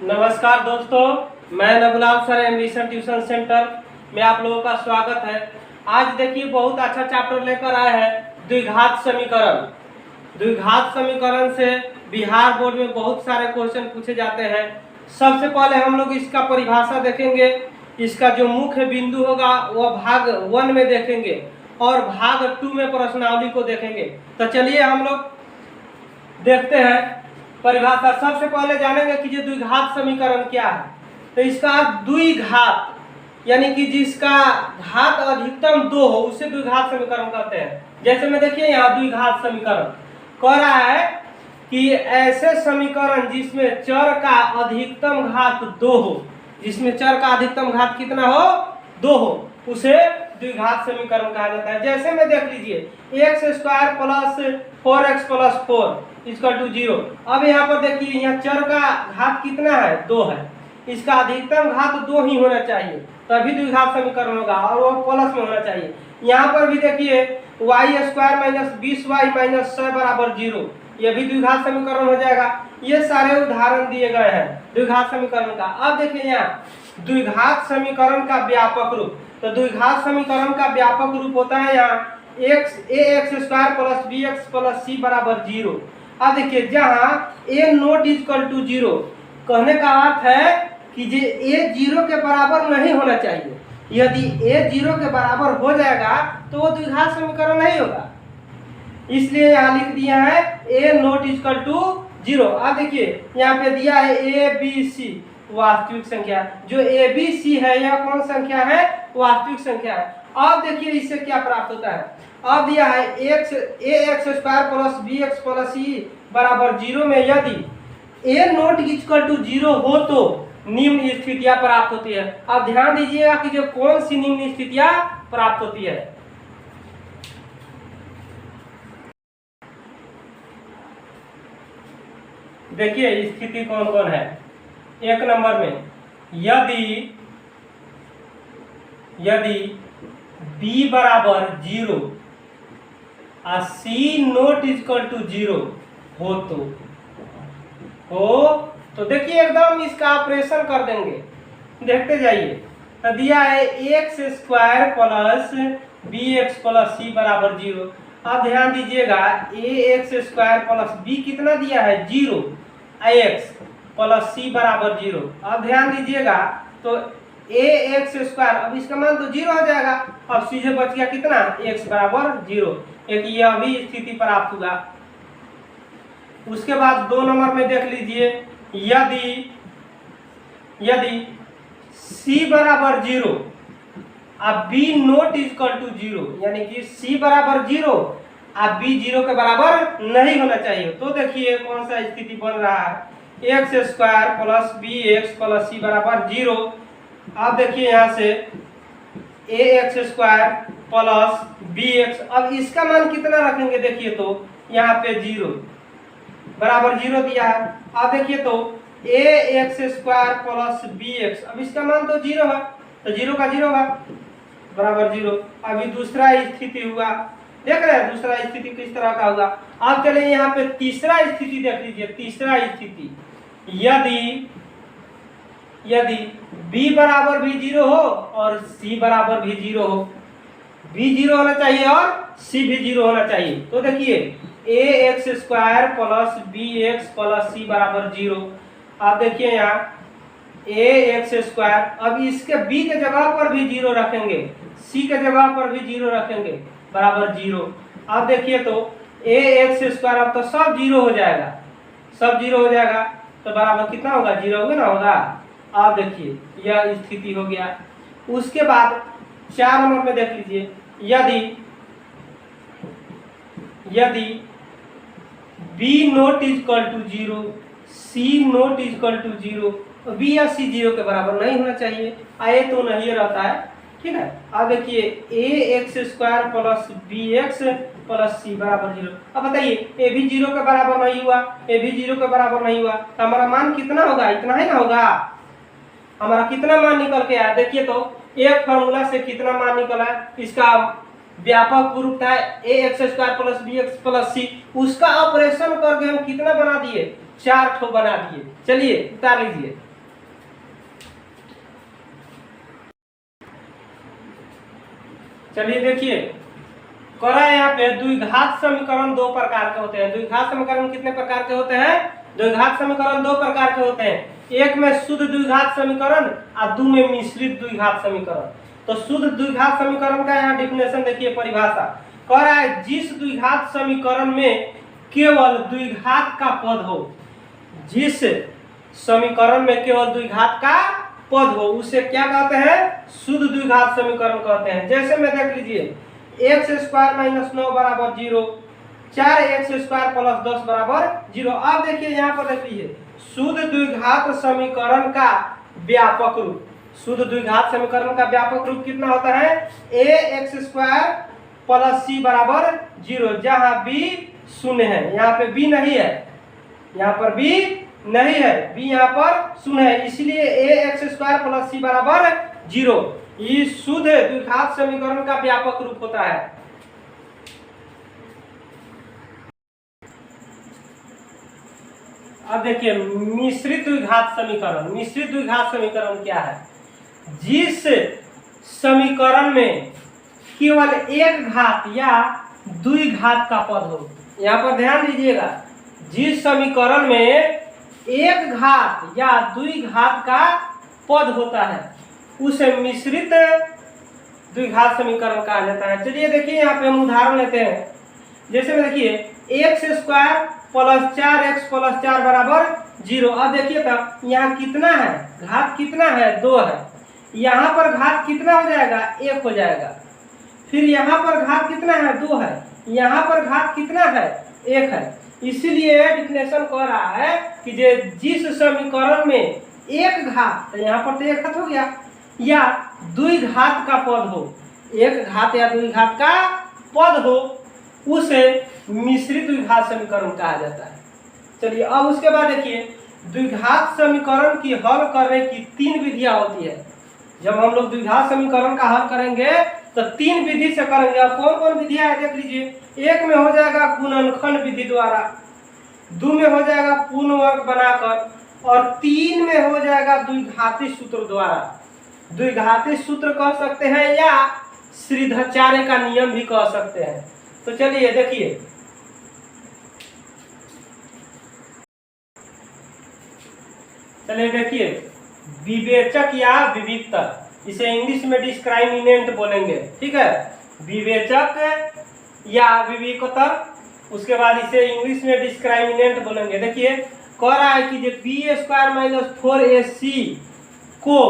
नमस्कार दोस्तों, मैं नबुलाल सर एम्बिशन ट्यूशन सेंटर में आप लोगों का स्वागत है। आज देखिए बहुत अच्छा चैप्टर लेकर आए हैं द्विघात समीकरण। द्विघात समीकरण से बिहार बोर्ड में बहुत सारे क्वेश्चन पूछे जाते हैं। सबसे पहले हम लोग इसका परिभाषा देखेंगे, इसका जो मुख्य बिंदु होगा वह भाग 1 में देखेंगे और भाग 2 में प्रश्नावली को देखेंगे। तो चलिए हम लोग देखते हैं परिभाषा। सबसे पहले जानेंगे कि जो द्विघात समीकरण क्या है। तो इसका द्विघात यानी कि जिसका घात अधिकतम 2 हो उसे द्विघात समीकरण कहते हैं। जैसे में देखिए यहाँ द्विघात समीकरण कह रहा है कि ऐसे समीकरण जिसमें चर का अधिकतम घात 2 हो, जिसमें चर का अधिकतम घात कितना हो 2 हो, उसे द्विघात समीकरण कहा जाता है। जैसे में देख लीजिए x² + 4x + 4 = 0। अब यहाँ पर देखिए यहाँ चर का घात कितना है 2 है, इसका अधिकतम घात 2 ही होना चाहिए तभी द्विघात समीकरण होगा और वो प्लस में होना चाहिए। यहाँ पर भी देखिए y² - 20y - 6 = 0, ये भी द्विघात समीकरण हो जाएगा। ये सारे उदाहरण दिए गए हैं द्विघात समीकरण का। अब देखिए यहाँ द्विघात समीकरण का व्यापक रूप। तो द्विघात समीकरण का व्यापक रूप होता है यहाँ ax² + bx + c = 0। अब देखिए जहाँ a ≠ 0 कहने का अर्थ है कि जे a 0 के बराबर नहीं होना चाहिए। यदि a 0 के बराबर हो जाएगा तो वो द्विघात समीकरण नहीं होगा, इसलिए यहाँ लिख दिया है a ≠ 0। अब देखिए यहाँ पे दिया है a b c वास्तविक संख्या। जो a b c है यह कौन संख्या है? वास्तविक संख्या है। अब देखिए इससे क्या प्राप्त होता है। अब दिया है ax² + bx + c = 0 में यदि a ≠ 0 हो तो निम्न स्थितियां प्राप्त होती है। अब ध्यान दीजिएगा कि जो कौन सी निम्न स्थितियां प्राप्त होती है। देखिए स्थिति कौन कौन है। एक नंबर में यदि b = 0 और c ≠ 0 हो तो देखिए एकदम इसका ऑपरेशन कर देंगे, देखते जाइए। तो दिया है x² + bx + c = 0। अब ध्यान दीजिएगा ax² + b कितना दिया है 0, x + c = 0। अब ध्यान दीजिएगा तो ax², अब इसका मान तो 0 हो जाएगा। अब सीधे बच गया कितना x = 0। एक यह भी स्थिति प्राप्त हुआ। उसके बाद 2 नंबर में देख लीजिए यदि c = 0 और b ≠ 0 यानी कि c = 0 और b 0 के बराबर नहीं होना चाहिए, तो देखिए कौन सा स्थिति बन रहा है x² + bx + c = 0। अब देखिए यहाँ से ax² + bx, अब इसका मान कितना रखेंगे देखिए तो यहाँ पे 0 बराबर 0 दिया है। अब देखिए तो ax² + bx, अब इसका मान तो 0 है तो 0 का 0 होगा बराबर 0। अभी दूसरा स्थिति हुआ, देख रहे हैं दूसरा स्थिति किस तरह का होगा। अब चलिए यहाँ पे तीसरा स्थिति देख लीजिए। तीसरा स्थिति यदि b बराबर भी 0 हो और c बराबर भी 0 हो, b 0 होना चाहिए और c भी 0 होना चाहिए। तो देखिए ax² + bx + c = 0। आप देखिए यहाँ ax², अब इसके b के जगह पर भी 0 रखेंगे, c के जगह पर भी 0 रखेंगे बराबर 0। अब देखिए तो ax², अब तो सब 0 हो जाएगा, सब 0 हो जाएगा तो बराबर कितना होगा 0 होगा ना होगा। अब देखिए यह स्थिति हो गया। उसके बाद 4 नंबर में देख लीजिए यदि b ≠ 0 c not 0, b या c 0 के बराबर नहीं होना चाहिए, आए तो नहीं रहता है, ठीक है। अब देखिए ax² + bx + c = 0। अब बताइए a भी 0 के बराबर नहीं हुआ, a भी 0 के बराबर नहीं हुआ तो हमारा मान कितना होगा? इतना ही ना होगा। हमारा कितना मान निकल के आया देखिए तो एक फार्मूला से कितना मान निकला, इसका व्यापक रूप था ax² + bx + c, उसका ऑपरेशन करके हम कितना बना दिए 4 ठो बना दिए। चलिए उतार लीजिए। चलिए देखिए, करा यहाँ पे द्विघात समीकरण दो प्रकार के होते हैं। द्विघात समीकरण कितने प्रकार के होते हैं? द्विघात समीकरण दो प्रकार के होते हैं, एक में शुद्ध द्विघात समीकरण और दो में मिश्रित द्विघात समीकरण। तो शुद्ध द्विघात समीकरण का यहाँ डिफिनेशन देखिए, परिभाषा कह रहा है जिस द्विघात समीकरण में केवल द्विघात का पद हो, जिस समीकरण में केवल द्विघात का पद हो उसे क्या कहते हैं? शुद्ध द्विघात समीकरण कहते हैं। जैसे में देख लीजिए, एक्स स्क्वायर माइनस 9 बराबर 0, 4x स्क्वायर प्लस 10 बराबर 0। अब देखिए यहाँ पर देख लीजिए, शुद्ध द्विघात समीकरण का व्यापक रूप, शुद्ध द्विघात समीकरण का व्यापक रूप कितना होता है? ax स्क्वायर प्लस c बराबर 0, जहाँ b शून्य है। यहाँ पे b नहीं है, यहाँ पर b नहीं है, b यहाँ पर शून्य है, इसलिए ax स्क्वायर प्लस c बराबर 0। ये शुद्ध द्विघात समीकरण का व्यापक रूप होता है। अब देखिए मिश्रित द्विघात समीकरण। मिश्रित द्विघात समीकरण क्या है? जिस समीकरण में केवल एक घात या द्विघात का पद हो। यहाँ पर ध्यान दीजिएगा, जिस समीकरण में एक घात या द्विघात का पद होता है उसे मिश्रित द्विघात समीकरण कहा जाता है। चलिए देखिए, यहाँ पे हम उदाहरण लेते हैं। जैसे में देखिए x square plus 4x plus 4 बराबर 0। अब देखिए तब यहाँ कितना है? घात कितना है? 2 है। यहाँ पर घात कितना हो जाएगा? 1 हो जाएगा। फिर यहाँ पर घात कितना है? 2 है। यहाँ पर घात कितना है? 1 है। इसीलिए डिफिनेशन कह रहा है कि जिस समीकरण में एक घात, तो यहाँ पर तो एक घात हो गया, या द्विघात का पद हो, एक घात या द्विघात का पद हो, उसे मिश्रित द्विघात समीकरण कहा जाता है। चलिए अब उसके बाद देखिए, द्विघात समीकरण की हल करने की 3 विधियां होती है। जब हम लोग द्विघात समीकरण का हल करेंगे तो 3 विधि से करेंगे। अब कौन कौन विधियां है देख लीजिए। एक में हो जाएगा गुणनखंड विधि द्वारा, 2 में हो जाएगा पूर्ण वर्ग बनाकर, और 3 में हो जाएगा द्विघाती सूत्र द्वारा। द्विघाती सूत्र कह सकते हैं या श्रीधराचार्य का नियम भी कह सकते हैं। तो चलिए देखिए, विवेचक या विविक्तर, इसे इंग्लिश में डिस्क्राइमिनेंट बोलेंगे, ठीक है। विवेचक या विविक्तर, उसके बाद इसे इंग्लिश में डिस्क्राइमिनेंट बोलेंगे। देखिए कह रहा है कि जो बी स्क्वायर माइनस 4ac को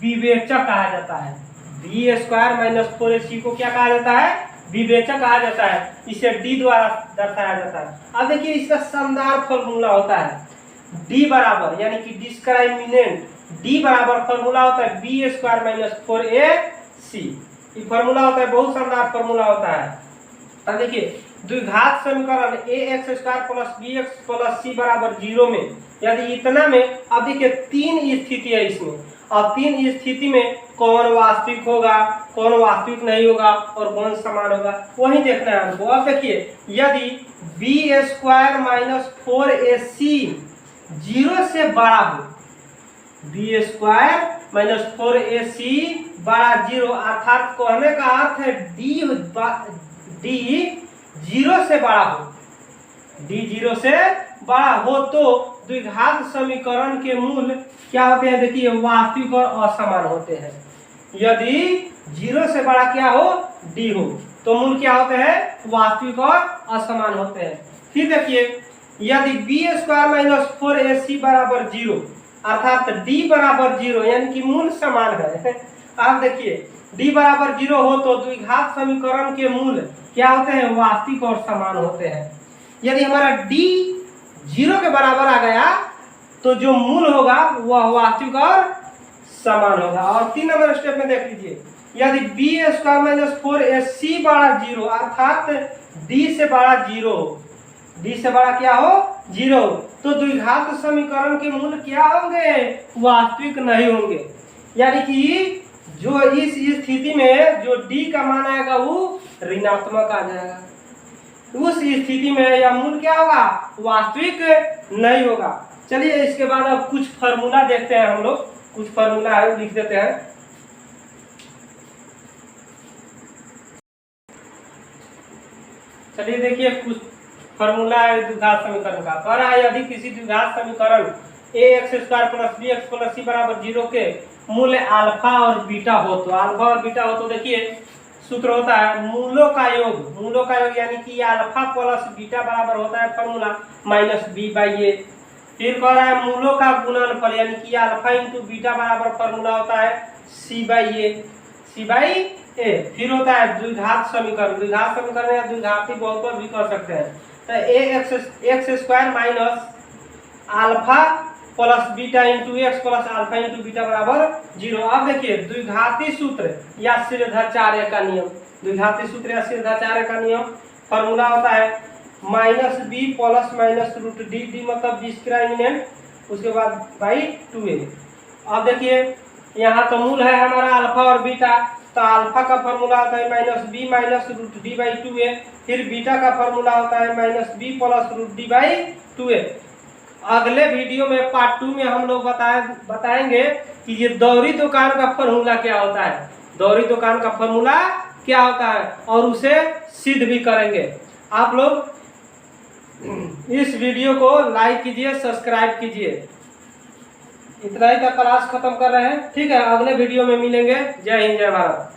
विवेचक कहा जाता है। बी स्क्वायर माइनस 4ac को क्या कहा जाता है? विवेचक कहा जाता है। इसे डी द्वारा दर्शाया जाता है। अब देखिए इसका शानदार फॉर्मूला होता है, डी बराबर, यानी कि डिस्क्राइमिनेंट, डी बराबर फॉर्मूला होता है बी स्क्वायर माइनस 4ac। ये फॉर्मूला होता है, बहुत शानदार फॉर्मूला होता है। अब देखिए द्विघात समीकरण ax square plus bx plus c बराबर 0 में, यदि इतना में, अब देखिए 3 स्थिति है इसमें, और 3 स्थिति में कौन वास्तविक होगा, कौन वास्तविक नहीं होगा, और कौन समान होगा, वही देखना है हमको। अब देखिए यदि बी स्क्वायर माइनस 4ac 0 से बड़ा हो, बी स्क्वायर माइनस 4ac बड़ा 0, अर्थात कहने का अर्थ है डी 0 से बड़ा हो, डी 0 से बड़ा हो, तो द्विघात समीकरण के मूल क्या होते हैं? देखिए वास्तविक और असमान होते हैं। यदि 0 से बड़ा क्या हो? डी हो, तो मूल क्या होते हैं? वास्तविक और असमान होते हैं। फिर देखिए यदि बी स्क्वायर माइनस 4ac बराबर 0, अर्थात डी बराबर 0, यानी कि मूल समान है। आप देखिए डी बराबर 0 हो तो द्विघात समीकरण के मूल क्या होते हैं? वास्तविक और समान होते हैं। यदि हमारा डी 0 के बराबर आ गया तो जो मूल होगा वह वास्तविक और समान होगा। और 3 नंबर स्टेप में देख लीजिए, यदि बी स्क्वायर माइनस 4ac बड़ा 0, अर्थात डी से बड़ा 0 हो, डी से बड़ा क्या हो? 0, तो द्विघात समीकरण के मूल क्या होंगे? वास्तविक नहीं होंगे। यानी कि जो इस स्थिति में जो डी का मान आएगा वो ऋणात्मक आ जाएगा। उस स्थिति में यह मूल क्या होगा? वास्तविक नहीं होगा। चलिए इसके बाद अब कुछ फॉर्मूला देखते हैं हम लोग, कुछ फॉर्मूला है लिख देते हैं। चलिए देखिए कुछ फॉर्मूला है द्विघात समीकरण का। कह रहा है यदि किसी द्विघात समीकरण ax² + bx + c = 0 के मूल्य अल्फा और बीटा हो तो, अल्फा और बीटा हो तो देखिए सूत्र होता है मूलों का योग। मूलों का योग यानी कि अल्फा प्लस बीटा बराबर होता है फॉर्मूला -b/a। फिर कह रहा है मूलों का गुणनफल यानी कि अल्फा इंटू बीटा बराबर फॉर्मूला होता है c/a। फिर होता है द्विघात समीकरण। द्विघात समीकरण या द्विघाती बहुपद भी कह सकते हैं। तो x² - alpha plus beta into x plus alpha into beta बराबर 0। अब देखिए द्विघाती सूत्र या सीधाचार्य का नियम। द्विघाती सूत्र या सीधाचार्य का नियम फॉर्मूला होता है -b + -√d मतलब डिस्क्रिमिनेंट, उसके बाद /2a। अब देखिए यहाँ तो मूल है हमारा अल्फा और बीटा, तो अल्फा का फॉर्मूला होता है -b - √d/2a। फिर बीटा का फॉर्मूला होता है -b + √d/2a। अगले वीडियो में पार्ट 2 में हम लोग बताएंगे कि ये दोहरी दुकान का फॉर्मूला क्या होता है, दोहरी दुकान का फॉर्मूला क्या होता है, और उसे सिद्ध भी करेंगे। आप लोग इस वीडियो को लाइक कीजिए, सब्सक्राइब कीजिए। इतना ही का क्लास खत्म कर रहे हैं। ठीक है, अगले वीडियो में मिलेंगे। जय हिंद, जय भारत।